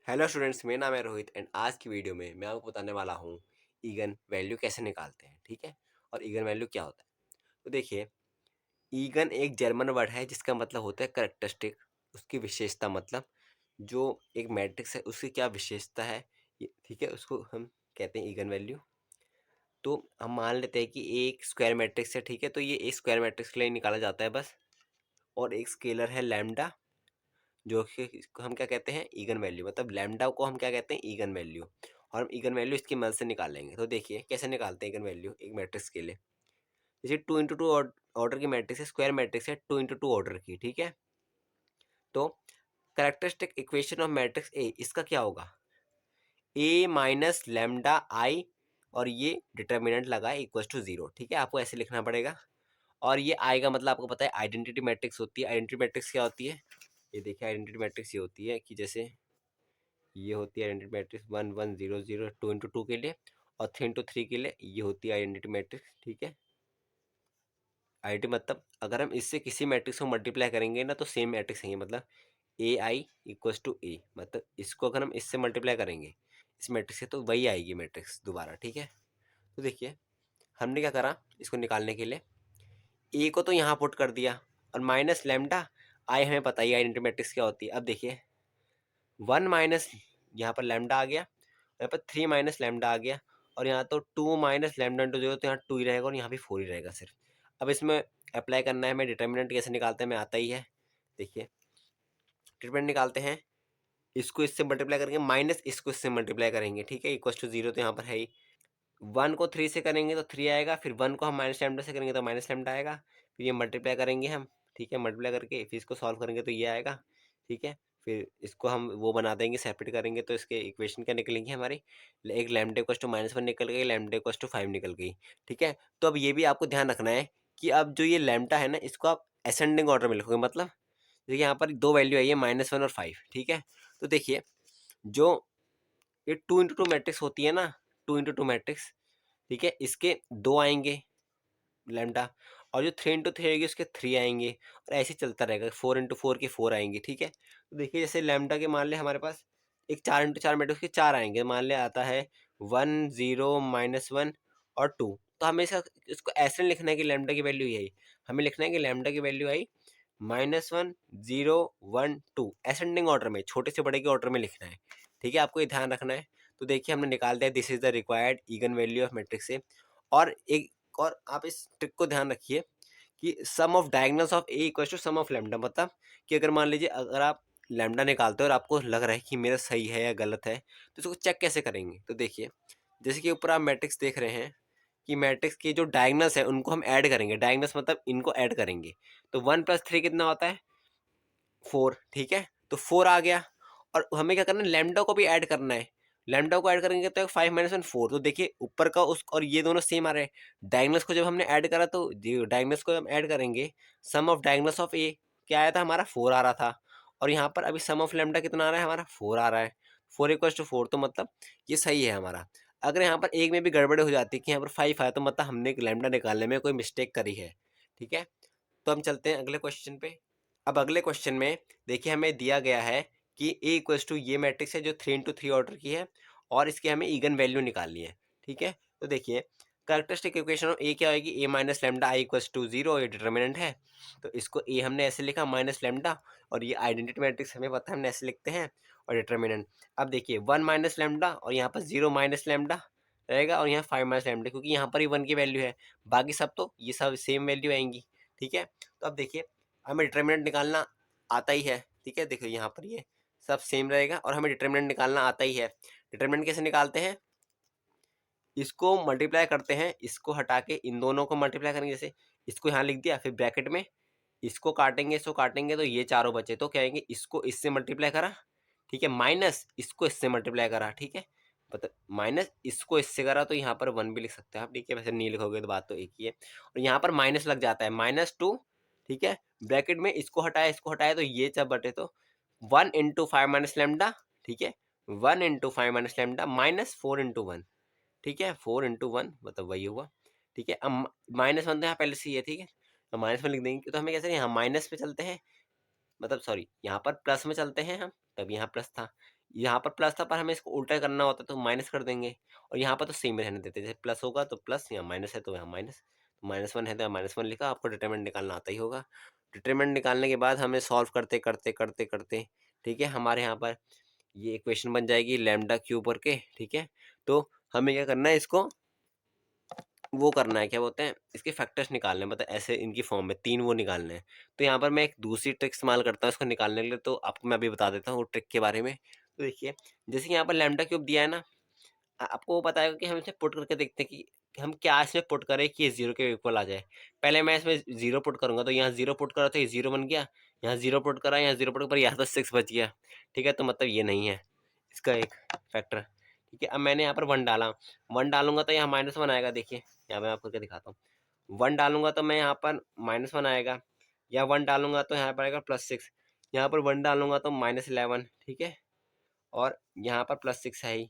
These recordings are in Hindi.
हेलो स्टूडेंट्स, मेरा नाम है रोहित एंड आज की वीडियो में मैं आपको बताने वाला हूँ ईगन वैल्यू कैसे निकालते हैं। ठीक है, और ईगन वैल्यू क्या होता है। तो देखिए, ईगन एक जर्मन वर्ड है जिसका मतलब होता है करेक्टरिस्टिक। उसकी विशेषता मतलब जो एक मैट्रिक्स है उसकी क्या विशेषता है, ठीक है, उसको हम कहते हैं ईगन वैल्यू। तो हम मान लेते हैं कि एक स्क्वायर मैट्रिक्स है, ठीक है, तो ये एक स्क्वायर मैट्रिक्स के लिए निकाला जाता है बस। और एक स्केलर है लैम्डा, जो कि इसको हम क्या कहते हैं, ईगन वैल्यू। मतलब लैम्डा को हम क्या कहते हैं, ईगन वैल्यू। और हम ईगन वैल्यू इसकी मदद से निकालेंगे। तो देखिए कैसे निकालते हैं ईगन वैल्यू एक मैट्रिक्स के लिए। जैसे 2 इंटू 2 ऑर्डर की मैट्रिक्स है, स्क्वायर मैट्रिक्स है 2 इंटू 2 ऑर्डर की, ठीक है। तो characteristic equation of matrix A, इसका क्या होगा, ए माइनस लैम्डा आई, और ये डिटर्मिनेंट लगा इक्वल टू 0, ठीक है। आपको ऐसे लिखना पड़ेगा। और ये आई का मतलब आपको पता है आइडेंटिटी मैट्रिक्स होती है। आइडेंटिटी मैट्रिक्स क्या होती है, ये देखिए आइडेंटिटी मैट्रिक्स ये होती है कि जैसे ये होती है आइडेंटिटी मैट्रिक्स 1 1 0 0 2 इंटू 2 के लिए, और 3 इंटू 3 के लिए ये होती है आइडेंटिटी मैट्रिक्स, ठीक है। आइडेंटिटी मतलब अगर हम इससे किसी मैट्रिक्स को मल्टीप्लाई करेंगे ना तो सेम मैट्रिक्स है, मतलब ए आई इक्वल्स टू ए, मतलब इसको अगर हम इससे मल्टीप्लाई करेंगे इस मैट्रिक्स से तो वही आएगी मैट्रिक्स दोबारा, ठीक है। तो देखिए हमने क्या करा इसको निकालने के लिए, ए को तो यहाँ पुट कर दिया, और माइनस लैम्डा आई हमें पता ही आइडेंटिटी मैट्रिक्स क्या होती है। अब देखिए 1 माइनस यहाँ पर लैम्डा आ गया, यहाँ पर 3 माइनस लैम्डा आ गया, और यहाँ तो 2 माइनस लैम्डा इंटू 0, तो यहाँ 2 ही रहेगा और यहाँ भी 4 ही रहेगा सिर्फ। अब इसमें अप्लाई करना है, हमें डिटर्मिनेंट कैसे निकालते हैं हमें आता ही है। देखिए डिटर्मिनेंट निकालते हैं, इसको इससे मल्टीप्लाई करेंगे माइनस इसको इससे मल्टीप्लाई करेंगे, ठीक है, इक्वल टू 0 तो यहाँ पर है ही। 1 को 3 से करेंगे तो 3 आएगा, फिर 1 को हम माइनस लैम्डा से करेंगे तो माइनस लैम्डा आएगा, फिर ये मल्टीप्लाई करेंगे हम, ठीक है, मल्टीप्लाई करके फिर इसको सॉल्व करेंगे तो ये आएगा, ठीक है। फिर इसको हम वो बना देंगे, सेपरेट करेंगे तो इसके इक्वेशन क्या निकलेंगी हमारी, एक लैम्डा इक्वल टू -1 निकल गई, लैम्डा इक्वल टू 5 निकल गई, ठीक है। तो अब ये भी आपको ध्यान रखना है कि अब जो ये लैम्डा है ना इसको आप असेंडिंग ऑर्डर में लिखोगे। मतलब देखिए यहाँ पर दो वैल्यू आई है -1 और 5, ठीक है। तो देखिए जो ये 2 इंटू 2 मैट्रिक्स होती है ना, 2 इंटू 2 मैट्रिक्स, ठीक है, इसके 2 आएंगे लैम्डा, और जो 3 इंटू 3 आएगी उसके 3 आएंगे, और ऐसे चलता रहेगा, 4 इंटू 4 के 4 आएंगे, ठीक है। तो देखिए जैसे लैम्डा के मान ले हमारे पास एक 4 इंटू 4 मैट्रिक्स के 4 आएंगे, मान ले आता है 1 0 -1 और 2। तो हमें इसको ऐसे नहीं लिखना है कि लैम्डा की वैल्यू यही, हमें लिखना है कि लैम्डा की वैल्यू आई -1 0 1 2, असेंडिंग ऑर्डर में, छोटे से बड़े के ऑर्डर में लिखना है, ठीक है, आपको ये ध्यान रखना है। तो देखिए हमने निकाल दिया, this is the required again value of matrix से। और एक और आप इस ट्रिक को ध्यान रखिए कि sum of diagonals of A equal to sum of lambda, मतलब कि अगर मान लीजिए अगर आप लैम्डा निकालते हो और आपको लग रहा है कि मेरा सही है या गलत है, तो इसको चेक कैसे करेंगे। तो देखिए जैसे कि ऊपर आप मैट्रिक्स देख रहे हैं कि मैट्रिक्स के जो डायगोनल्स है उनको हम ऐड करेंगे, डायगोनल्स मतलब इनको ऐड करेंगे। तो 1 + 3 कितना होता है 4, ठीक है, तो 4 आ गया। और हमें क्या करना है, लैम्डा को भी ऐड करना है। लैम्डा को ऐड करेंगे तो 5 - 1 4, तो देखिए ऊपर का उस और ये दोनों सेम आ रहे हैं। डायगोनल्स को जब हमने ऐड करा तो डायगोनल्स को हम ऐड करेंगे, सम ऑफ डायगोनल्स ऑफ ए क्या आया था हमारा 4 आ रहा था, और यहाँ पर अभी सम ऑफ लैम्डा कितना आ रहा है हमारा 4 आ रहा है, 4 = 4, तो मतलब ये सही है हमारा। अगर यहाँ पर एक में भी गड़बड़ हो जाती है कि यहाँ पर 5 आया, तो मतलब हमने लैम्डा निकालने में कोई मिस्टेक करी है, ठीक है। तो हम चलते हैं अगले क्वेश्चन पे। अब अगले क्वेश्चन में देखिए हमें दिया गया है कि ए इक्वल्स टू ये मैट्रिक्स है जो 3 इंटू 3 ऑर्डर की है, और इसकी हमें ईगन वैल्यू निकालनी है, ठीक है। तो देखिए कैरेक्टरिस्टिक इक्वेशन ऑफ ए क्या होगी, A minus lambda I equals to 0, ये डिटर्मिनेंट है। तो इसको ए हमने ऐसे लिखा माइनस लैम्डा, और ये आइडेंटिटी मैट्रिक्स हमें पता है हमने ऐसे लिखते हैं, और डिटर्मिनेंट। अब देखिए 1 माइनस लैम्डा और यहाँ पर 0 माइनस लैम्डा रहेगा, और यहाँ 5 माइनस लैम्डा, क्योंकि यहाँ पर ही 1 की वैल्यू है, बाकी सब तो ये सब सेम वैल्यू आएंगी, ठीक है। तो अब देखिए हमें डिटर्मिनेंट निकालना आता ही है, ठीक है, देखो यहाँ पर ये सब सेम रहेगा, और हमें डिटर्मिनेंट निकालना आता ही है। डिटर्मिनेंट कैसे निकालते हैं, इसको मल्टीप्लाई करते हैं, इसको हटा के इन दोनों को मल्टीप्लाई करेंगे, जैसे इसको यहाँ लिख दिया, फिर ब्रैकेट में इसको काटेंगे, इसको काटेंगे, तो ये चारों बचे, तो क्या आएंगे, इसको इससे मल्टीप्लाई करा, ठीक है, माइनस इसको इससे मल्टीप्लाई करा, ठीक है, मतलब माइनस इसको इससे करा, तो यहाँ पर 1 भी लिख सकते हैं आप, ठीक है, वैसे नहीं लिखोगे तो बात तो एक ही है। और यहाँ पर माइनस लग जाता है -2, ठीक है, ब्रैकेट में इसको हटाया तो ये सब बटे, तो 1 × 5 माइनस लैम्डा, ठीक है, 1 × 5 माइनस लैम्डा -4 × 1, ठीक है, 4 × 1 मतलब वही हुआ, ठीक है। अब -1 तो यहाँ पहले से ही है, ठीक है, तो -1 लिख देंगे, तो हमें कैसे यहाँ माइनस पे चलते हैं, मतलब सॉरी यहाँ पर प्लस में चलते हैं हम, तब यहाँ प्लस था, यहाँ पर प्लस था पर हमें इसको उल्टा करना होता तो माइनस कर देंगे, और यहाँ पर तो सेम रहने देते, जैसे प्लस होगा तो प्लस, यहाँ माइनस है तो यहाँ माइनस, माइनस वन है तो माइनस वन लिखा। आपको डिटरमिनेंट निकालना आता ही होगा। डिटरमिनेंट निकालने के बाद हमें सॉल्व करते करते करते करते, ठीक है, हमारे यहाँ पर ये इक्वेशन बन जाएगी लैम्डा क्यूब करके, ठीक है। तो हमें क्या करना है, इसको वो करना है, क्या बोलते हैं, इसके फैक्टर्स निकालने हैं, मतलब ऐसे इनकी फॉर्म में तीन वो निकालने हैं। तो यहाँ पर मैं एक दूसरी ट्रिक इस्तेमाल करता हूँ इसको निकालने के लिए, तो आपको मैं अभी बता देता हूँ ट्रिक के बारे में। तो देखिए, जैसे कि यहाँ पर लैम्डा क्यूब दिया है ना, आपको वो बताएगा कि हम इसे पुट करके देखते हैं कि हम क्या इसमें पुट करें कि ये जीरो के इक्वल आ जाए। पहले मैं इसमें जीरो पुट करूंगा, तो यहाँ जीरो पुट करा तो ये जीरो बन गया, यहाँ जीरो पुट करा, यहाँ जीरो पुट पर यहाँ तो सिक्स बच गया, ठीक है। तो मतलब ये नहीं है इसका एक फैक्टर, ठीक है। अब मैंने यहाँ पर वन डाला, वन डालूंगा तो यहाँ माइनस वन आएगा। देखिए यहाँ मैं आपको क्या दिखाता हूँ, वन डालूंगा तो मैं यहाँ पर माइनस वन आएगा, या वन डालूंगा तो यहाँ पर आएगा प्लस सिक्स, यहाँ पर वन डालूंगा तो माइनस इलेवन, ठीक है। और यहाँ पर प्लस सिक्स है ही,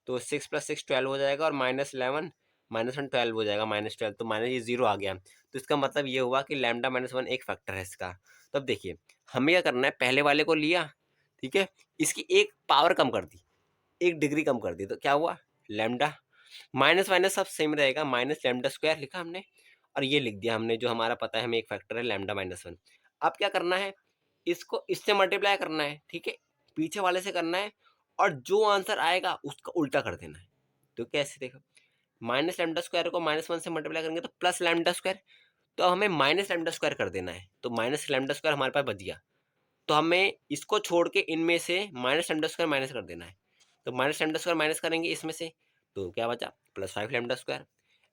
तो सिक्स प्लस सिक्स 12 हो जाएगा, और माइनस इलेवन माइनस वन 12 हो जाएगा, माइनस 12, तो माइनस ये जीरो आ गया। तो इसका मतलब ये हुआ कि लैम्डा माइनस वन एक फैक्टर है इसका। तब देखिए हमें क्या करना है, पहले वाले को लिया, ठीक है, इसकी एक पावर कम कर दी, एक डिग्री कम कर दी, तो क्या हुआ, लैम्डा माइनस माइनस सब सेम रहेगा, माइनस लैम्डा स्क्वायर लिखा हमने, और ये लिख दिया हमने जो हमारा पता है हमें एक फैक्टर है लैम्डा माइनस वन। अब क्या करना है, इसको इससे मल्टीप्लाई करना है, ठीक है, पीछे वाले से करना है, और जो आंसर आएगा उसका उल्टा कर देना है। तो कैसे, देखो, माइनस लैम्डा स्क्वायर को माइनस वन से मल्टीप्लाई करेंगे तो प्लस लैम्डा स्क्वायर, तो हमें माइनस लैम्डा स्क्वायर कर देना है, तो माइनस लैम्डा स्क्वायर हमारे पास बच गया। तो हमें इसको छोड़ के इनमें से माइनस लैम्डा स्क्वायर माइनस कर देना है, तो माइनस लैम्डा स्क्वायर माइनस करेंगे इसमें से, तो क्या बचा, प्लस फाइव लैम्डा स्क्वायर।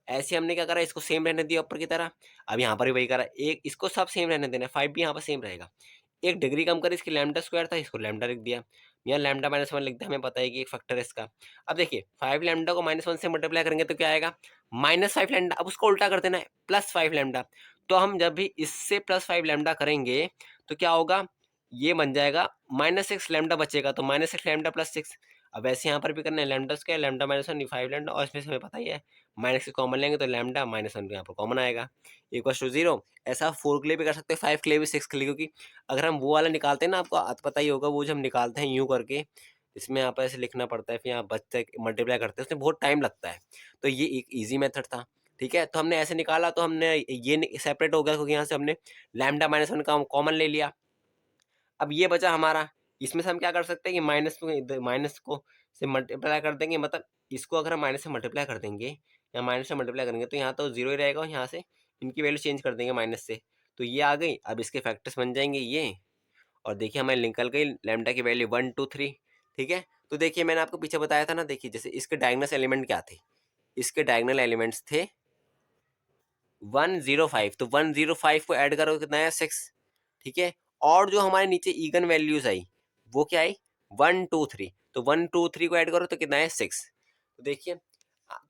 ऐसे हमने क्या करा, इसको सेम रहने दिया ऊपर की तरह। अब यहाँ पर भी वही करा, एक इसको सब सेम रहने देना, फाइव भी यहाँ पर सेम रहेगा, एक डिग्री कम कर, इसकी लैम्डा स्क्वायर था, इसको लैम्डा लिख दिया, यहाँ लैम्डा माइनस वन लिख दिया, हमें पता है कि एक फैक्टर है इसका। अब देखिए फाइव लैम्डा को माइनस वन से मल्टीप्लाई करेंगे तो क्या आएगा, माइनस फाइव लैम्डा, अब उसको उल्टा कर देना है, प्लस फाइव लैम्डा। तो हम जब भी इससे प्लस फाइव लैम्डा करेंगे तो क्या होगा, ये बन जाएगा माइनस सिक्स लैम्डा बचेगा, तो minus six lambda plus six. अब ऐसे यहाँ पर भी करना है, lambda square lambda minus one five lambda, और इसमें से हमें पता ही है माइनस से कॉमन लेंगे तो लैम्डा माइनस वन यहाँ पर कॉमन आएगा, इक्वल टू जीरो। ऐसा फोर के लिए भी कर सकते हैं, फाइव के लिए भी, सिक्स के लिए, क्योंकि अगर हम वो वाला निकालते हैं ना, आपको पता ही होगा, वो जो हम निकालते हैं यूं करके, इसमें यहाँ पर ऐसे लिखना पड़ता है, फिर यहाँ बचते मल्टीप्लाई करते हैं, उसमें बहुत टाइम लगता है। तो ये एक ईजी मेथड था, ठीक है। तो हमने ऐसे निकाला, तो हमने ये सेपरेट हो गया, क्योंकि यहाँ से हमने लैम्डा माइनस वन का कॉमन ले लिया। अब ये बचा हमारा, इसमें से हम क्या कर सकते हैं कि माइनस को से मल्टीप्लाई कर देंगे, मतलब इसको अगर हम माइनस से मल्टीप्लाई कर देंगे या माइनस से मल्टीप्लाई करेंगे तो यहाँ तो जीरो ही रहेगा, और यहाँ से इनकी वैल्यू चेंज कर देंगे माइनस से, तो ये आ गई। अब इसके फैक्टर्स बन जाएंगे ये, और देखिए हमें निकल गई लैम्डा की वैल्यू वन टू थ्री, ठीक है। तो देखिए मैंने आपको पीछे बताया था ना, देखिए जैसे इसके डायगोनल एलिमेंट क्या थे, इसके डायगोनल एलिमेंट्स थे 105, तो 105 को ऐड करो कितना है, सिक्स, ठीक है। और जो हमारे नीचे ईगन वैल्यूज आई वो क्या आई, वन टू थ्री, तो वन टू थ्री को ऐड करो तो कितना है, सिक्स। तो देखिए,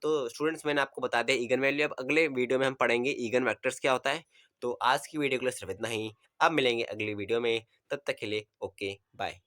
तो स्टूडेंट्स मैंने आपको बता दिया ईगन वैल्यू। अब अगले वीडियो में हम पढ़ेंगे ईगन वेक्टर्स क्या होता है। तो आज की वीडियो के लिए सिर्फ इतना ही, अब मिलेंगे अगली वीडियो में, तब तक के लिए ओके बाय।